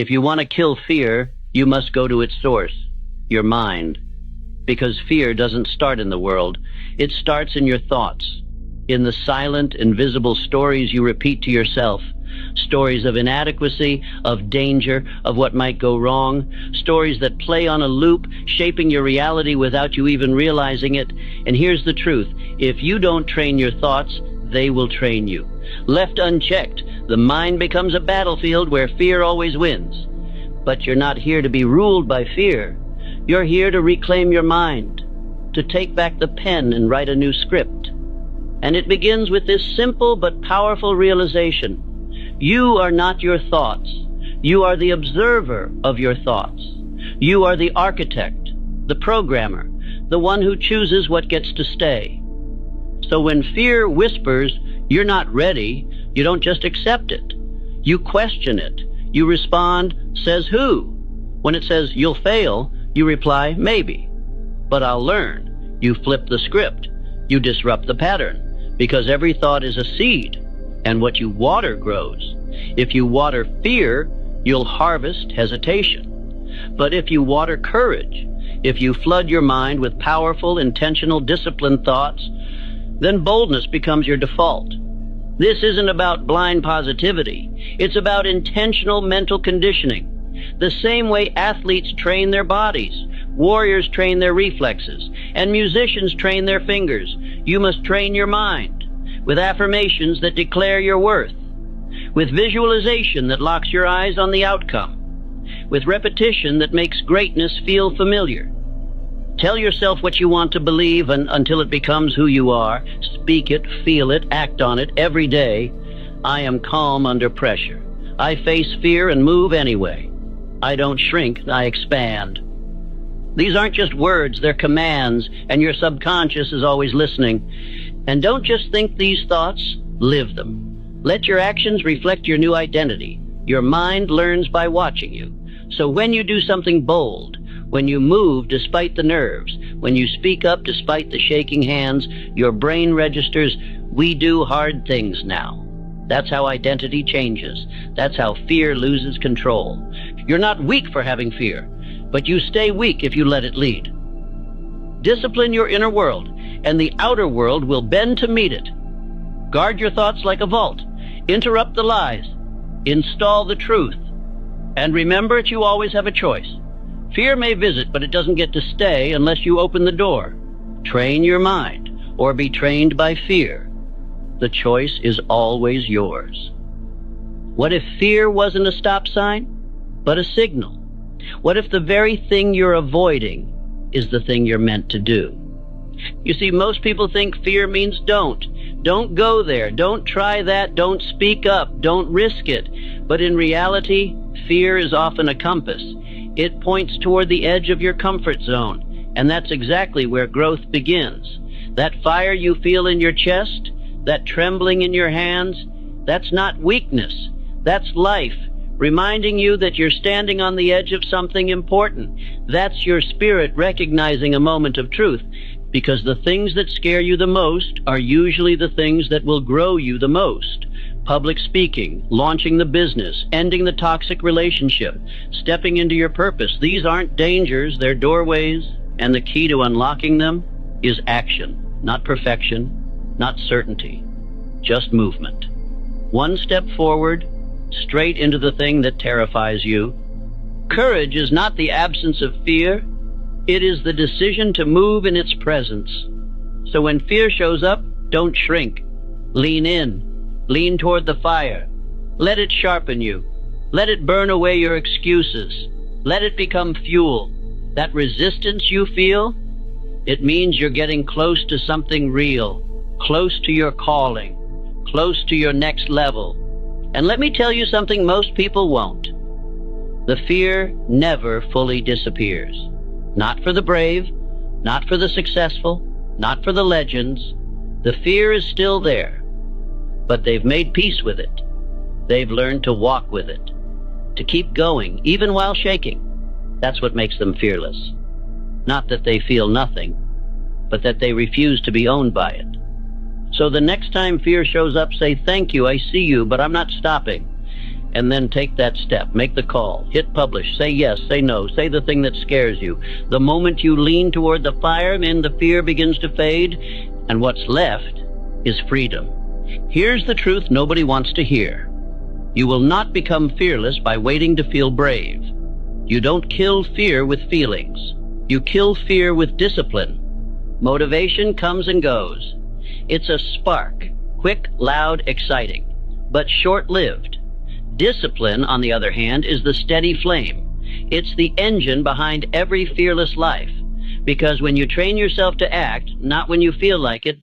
If you want to kill fear, you must go to its source, your mind. Because fear doesn't start in the world. It starts in your thoughts, in the silent, invisible stories you repeat to yourself. Stories of inadequacy, of danger, of what might go wrong. Stories that play on a loop, shaping your reality without you even realizing it. And here's the truth. If you don't train your thoughts, they will train you. Left unchecked, the mind becomes a battlefield where fear always wins. But you're not here to be ruled by fear. You're here to reclaim your mind, to take back the pen and write a new script. And it begins with this simple but powerful realization. You are not your thoughts. You are the observer of your thoughts. You are the architect, the programmer, the one who chooses what gets to stay. So when fear whispers, you're not ready, you don't just accept it. You question it. You respond, says who? When it says you'll fail, you reply, maybe. But I'll learn. You flip the script. You disrupt the pattern. Because every thought is a seed, and what you water grows. If you water fear, you'll harvest hesitation. But if you water courage, if you flood your mind with powerful, intentional, disciplined thoughts, then boldness becomes your default. This isn't about blind positivity. It's about intentional mental conditioning. The same way athletes train their bodies, warriors train their reflexes, and musicians train their fingers. You must train your mind with affirmations that declare your worth, with visualization that locks your eyes on the outcome, with repetition that makes greatness feel familiar. Tell yourself what you want to believe until it becomes who you are. Speak it, feel it, act on it every day. I am calm under pressure. I face fear and move anyway. I don't shrink, I expand. These aren't just words, they're commands, and your subconscious is always listening. And don't just think these thoughts, live them. Let your actions reflect your new identity. Your mind learns by watching you. So when you do something bold, when you move despite the nerves, when you speak up despite the shaking hands, your brain registers, we do hard things now. That's how identity changes. That's how fear loses control. You're not weak for having fear, but you stay weak if you let it lead. Discipline your inner world, and the outer world will bend to meet it. Guard your thoughts like a vault. Interrupt the lies. Install the truth. And remember that you always have a choice. Fear may visit, but it doesn't get to stay unless you open the door. Train your mind, or be trained by fear. The choice is always yours. What if fear wasn't a stop sign, but a signal? What if the very thing you're avoiding is the thing you're meant to do? You see, most people think fear means don't. Don't go there. Don't try that. Don't speak up. Don't risk it. But in reality, fear is often a compass. It points toward the edge of your comfort zone. And that's exactly where growth begins. That fire you feel in your chest, that trembling in your hands, that's not weakness. That's life, reminding you that you're standing on the edge of something important. That's your spirit recognizing a moment of truth. Because the things that scare you the most are usually the things that will grow you the most. Public speaking, launching the business, ending the toxic relationship, stepping into your purpose. These aren't dangers, they're doorways, and the key to unlocking them is action, not perfection, not certainty, just movement. One step forward, straight into the thing that terrifies you. Courage is not the absence of fear. It is the decision to move in its presence. So when fear shows up, don't shrink. Lean in. Lean toward the fire. Let it sharpen you. Let it burn away your excuses. Let it become fuel. That resistance you feel, it means you're getting close to something real, close to your calling, close to your next level. And let me tell you something most people won't. The fear never fully disappears. Not for the brave, not for the successful, not for the legends. The fear is still there, but they've made peace with it. They've learned to walk with it, to keep going, even while shaking. That's what makes them fearless. Not that they feel nothing, but that they refuse to be owned by it. So the next time fear shows up, say, "Thank you, I see you, but I'm not stopping." And then take that step, make the call, hit publish, say yes, say no, say the thing that scares you. The moment you lean toward the fire, then the fear begins to fade, and what's left is freedom. Here's the truth nobody wants to hear. You will not become fearless by waiting to feel brave. You don't kill fear with feelings. You kill fear with discipline. Motivation comes and goes. It's a spark, quick, loud, exciting, but short-lived. Discipline, on the other hand, is the steady flame. It's the engine behind every fearless life. Because when you train yourself to act, not when you feel like it,